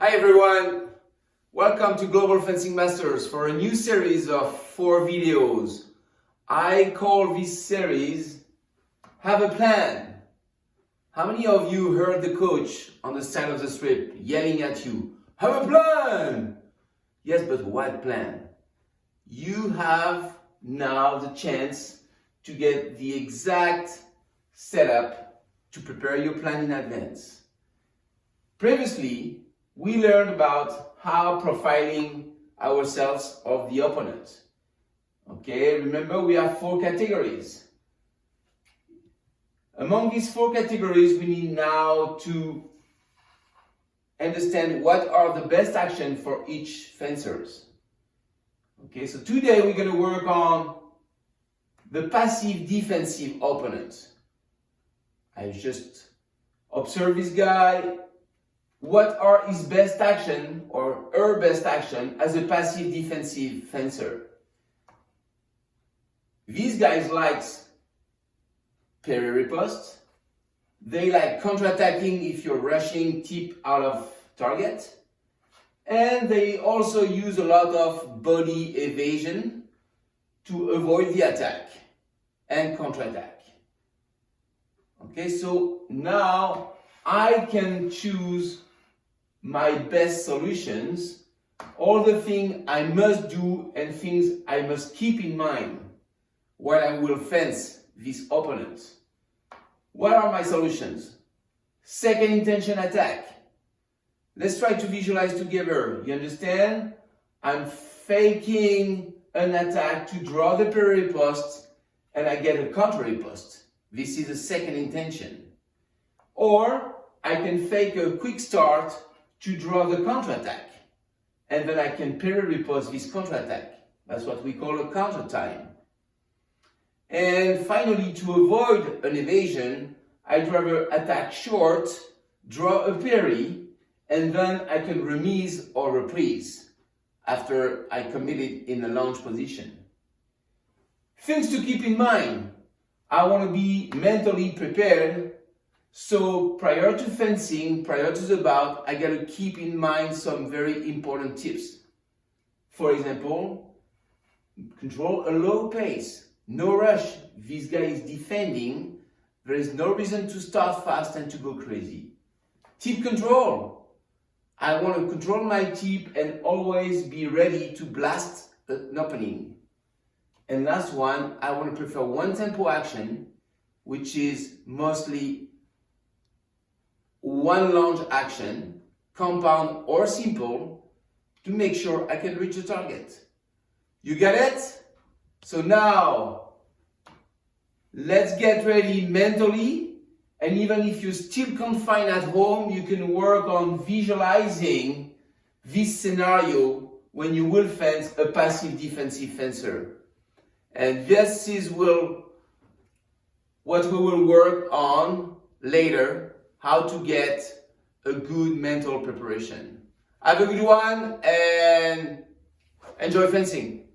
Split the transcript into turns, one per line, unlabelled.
Hi everyone, welcome to Global Fencing Masters for a new series of 4 videos. I call this series Have a Plan. How many of you heard the coach on the side of the strip yelling at you, have a plan? Yes, but what plan? You have now the chance to get the exact setup to prepare your plan in advance. Previously, we learned about how profiling ourselves of the opponent. Okay, remember we have 4 categories. Among these 4 categories, we need now to understand what are the best actions for each fencers. Okay, so today we're going to work on the passive defensive opponent. I just observe this guy. What are his best action or her best action as a passive defensive fencer? These guys like parry riposte. They like counterattacking if you're rushing tip out of target. And they also use a lot of body evasion to avoid the attack and counterattack. Okay, so now I can choose my best solutions, all the things I must do and things I must keep in mind while I will fence this opponent. What are my solutions? Second intention attack. Let's try to visualize together. You understand? I'm faking an attack to draw the parry riposte and I get a counter riposte. This is a second intention. Or I can fake a quick start to draw the counterattack. And then I can parry riposte this counterattack. That's what we call a counter time. And finally, to avoid an evasion, I'd rather attack short, draw a parry, and then I can remise or reprise after I commit it in a launch position. Things to keep in mind. I want to be mentally prepared. So prior to fencing, prior to the bout, I gotta keep in mind some very important tips. For example, control a low pace, no rush. This guy is defending. There is no reason to start fast and to go crazy. Tip control. I want to control my tip and always be ready to blast an opening. And last one, I want to prefer one tempo action, which is mostly one launch action, compound or simple, to make sure I can reach the target. You get it? So now, let's get ready mentally, and even if you're still confined at home, you can work on visualizing this scenario when you will fence a passive defensive fencer. And this is what we will work on later, how to get a good mental preparation. Have a good one and enjoy fencing.